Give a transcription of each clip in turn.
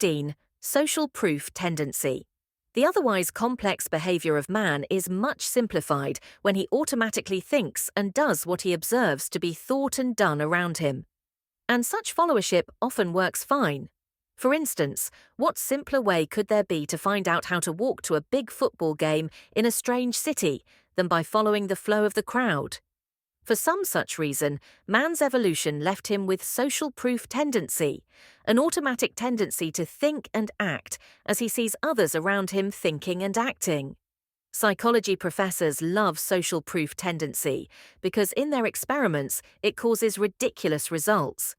15. Social proof tendency. The otherwise complex behavior of man is much simplified when he automatically thinks and does what he observes to be thought and done around him. And such followership often works fine. For instance, what simpler way could there be to find out how to walk to a big football game in a strange city than by following the flow of the crowd? For some such reason, man's evolution left him with social proof tendency, an automatic tendency to think and act as he sees others around him thinking and acting. Psychology professors love social proof tendency because in their experiments it causes ridiculous results.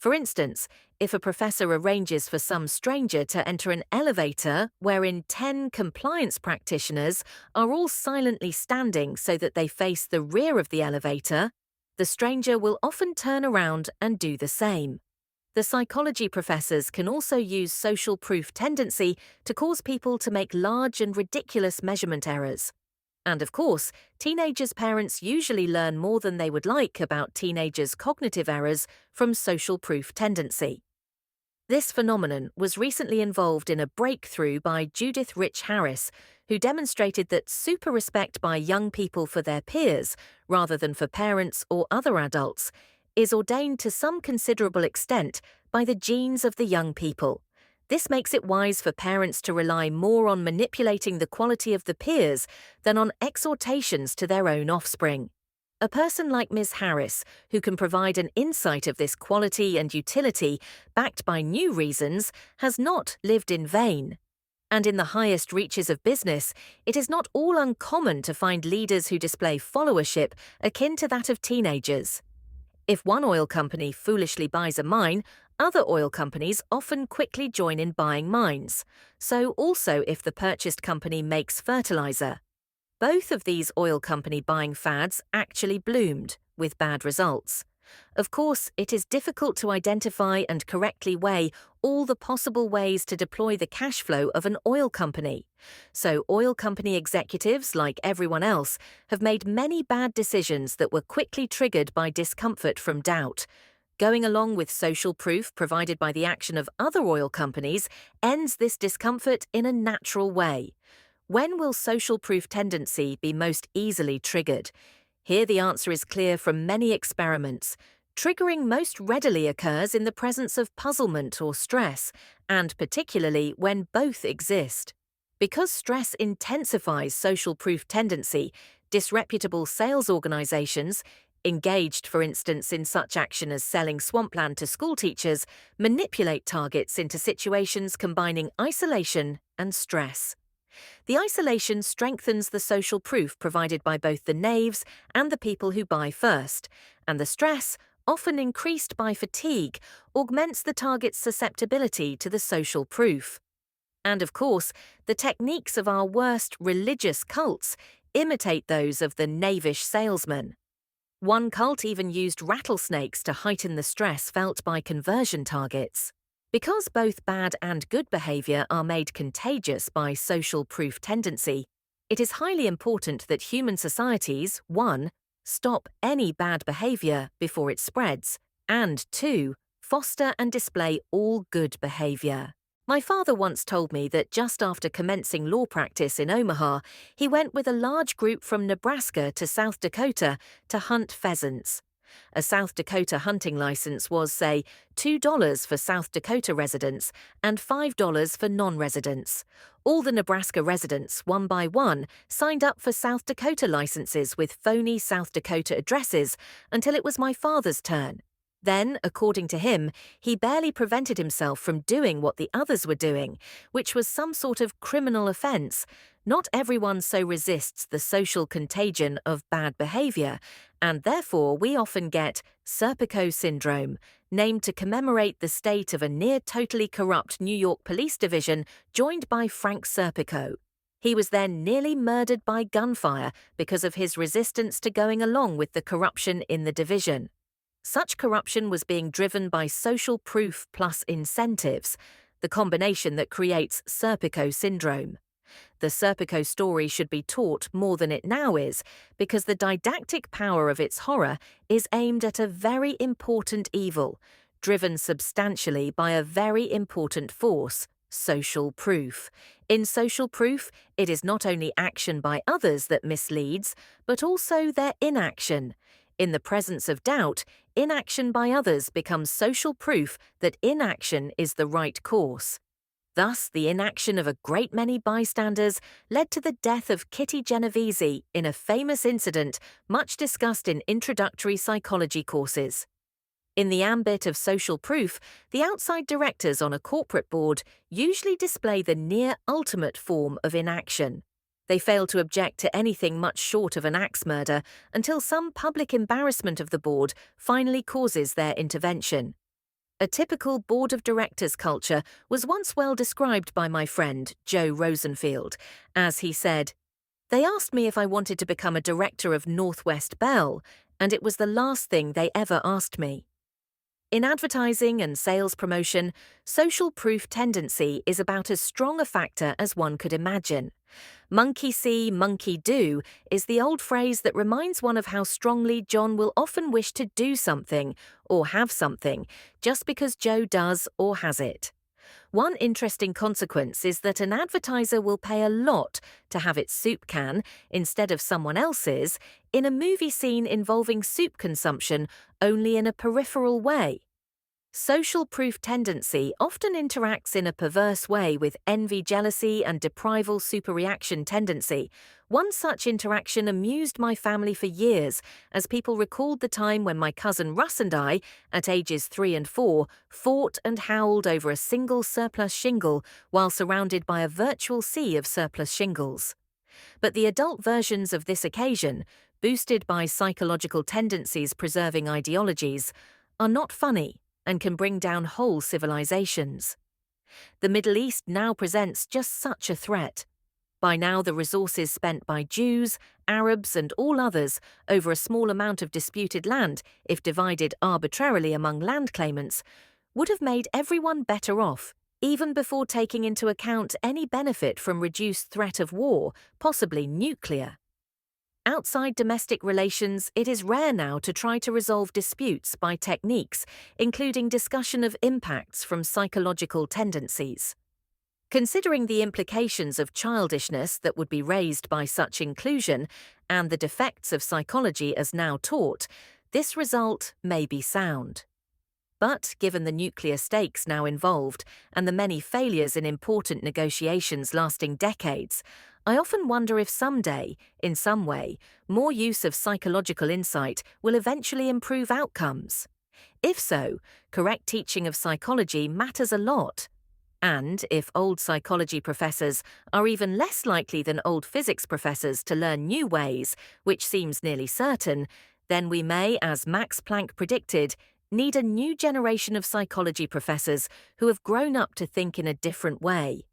For instance, if a professor arranges for some stranger to enter an elevator wherein 10 compliance practitioners are all silently standing so that they face the rear of the elevator, the stranger will often turn around and do the same. The psychology professors can also use social proof tendency to cause people to make large and ridiculous measurement errors. And of course, teenagers' parents usually learn more than they would like about teenagers' cognitive errors from social proof tendency. This phenomenon was recently involved in a breakthrough by Judith Harris, who demonstrated that super respect by young people for their peers, rather than for parents or other adults, is ordained to some considerable extent by the genes of the young people. This makes it wise for parents to rely more on manipulating the quality of the peers than on exhortations to their own offspring. A person like Ms. Harris, who can provide an insight of this quality and utility backed by new reasons, has not lived in vain. And in the highest reaches of business, it is not all uncommon to find leaders who display followership akin to that of teenagers. If one oil company foolishly buys a mine, other oil companies often quickly join in buying mines. So also if the purchased company makes fertilizer. Both of these oil company buying fads actually bloomed, with bad results. Of course, it is difficult to identify and correctly weigh all the possible ways to deploy the cash flow of an oil company. So oil company executives, like everyone else, have made many bad decisions that were quickly triggered by discomfort from doubt. Going along with social proof provided by the action of other oil companies ends this discomfort in a natural way. When will social proof tendency be most easily triggered? Here the answer is clear from many experiments. Triggering most readily occurs in the presence of puzzlement or stress, and particularly when both exist. Because stress intensifies social proof tendency, disreputable sales organizations, engaged, for instance, in such action as selling swampland to schoolteachers, manipulate targets into situations combining isolation and stress. The isolation strengthens the social proof provided by both the knaves and the people who buy first, and the stress, often increased by fatigue, augments the target's susceptibility to the social proof. And of course, the techniques of our worst religious cults imitate those of the knavish salesman. One cult even used rattlesnakes to heighten the stress felt by conversion targets. Because both bad and good behavior are made contagious by social proof tendency, it is highly important that human societies, 1. Stop any bad behavior before it spreads, and 2. Foster and display all good behavior. My father once told me that just after commencing law practice in Omaha, he went with a large group from Nebraska to South Dakota to hunt pheasants. A South Dakota hunting license was, say, $2 for South Dakota residents and $5 for non-residents. All the Nebraska residents, one by one, signed up for South Dakota licenses with phony South Dakota addresses until it was my father's turn. Then, according to him, he barely prevented himself from doing what the others were doing, which was some sort of criminal offense. Not everyone so resists the social contagion of bad behavior, and therefore we often get Serpico syndrome, named to commemorate the state of a near-totally corrupt New York police division joined by Frank Serpico. He was then nearly murdered by gunfire because of his resistance to going along with the corruption in the division. Such corruption was being driven by social proof plus incentives, the combination that creates Serpico syndrome. The Serpico story should be taught more than it now is, because the didactic power of its horror is aimed at a very important evil, driven substantially by a very important force: social proof. In social proof, it is not only action by others that misleads, but also their inaction. In the presence of doubt, inaction by others becomes social proof that inaction is the right course. Thus, the inaction of a great many bystanders led to the death of Kitty Genovese in a famous incident much discussed in introductory psychology courses. In the ambit of social proof, the outside directors on a corporate board usually display the near ultimate form of inaction. They fail to object to anything much short of an axe murder until some public embarrassment of the board finally causes their intervention. A typical board of directors culture was once well described by my friend, Joe Rosenfield, as he said, "They asked me if I wanted to become a director of Northwest Bell, and it was the last thing they ever asked me." In advertising and sales promotion, social proof tendency is about as strong a factor as one could imagine. Monkey see, monkey do is the old phrase that reminds one of how strongly John will often wish to do something or have something just because Joe does or has it. One interesting consequence is that an advertiser will pay a lot to have its soup can, instead of someone else's, in a movie scene involving soup consumption only in a peripheral way. Social proof tendency often interacts in a perverse way with envy, jealousy, and deprival superreaction tendency. One such interaction amused my family for years, as people recalled the time when my cousin Russ and I, at ages 3 and 4, fought and howled over a single surplus shingle while surrounded by a virtual sea of surplus shingles. But the adult versions of this occasion, boosted by psychological tendencies preserving ideologies, are not funny and can bring down whole civilizations. The Middle East now presents just such a threat. By now, the resources spent by Jews, Arabs, and all others over a small amount of disputed land, if divided arbitrarily among land claimants, would have made everyone better off, even before taking into account any benefit from reduced threat of war, possibly nuclear. Outside domestic relations, it is rare now to try to resolve disputes by techniques, including discussion of impacts from psychological tendencies. Considering the implications of childishness that would be raised by such inclusion and the defects of psychology as now taught, this result may be sound. But given the nuclear stakes now involved and the many failures in important negotiations lasting decades, I often wonder if someday, in some way, more use of psychological insight will eventually improve outcomes. If so, correct teaching of psychology matters a lot. And if old psychology professors are even less likely than old physics professors to learn new ways, which seems nearly certain, then we may, as Max Planck predicted, need a new generation of psychology professors who have grown up to think in a different way.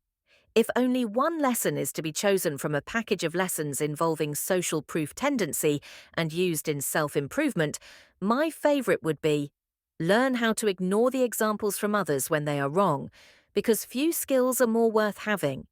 If only one lesson is to be chosen from a package of lessons involving social proof tendency and used in self-improvement, my favorite would be, learn how to ignore the examples from others when they are wrong, because few skills are more worth having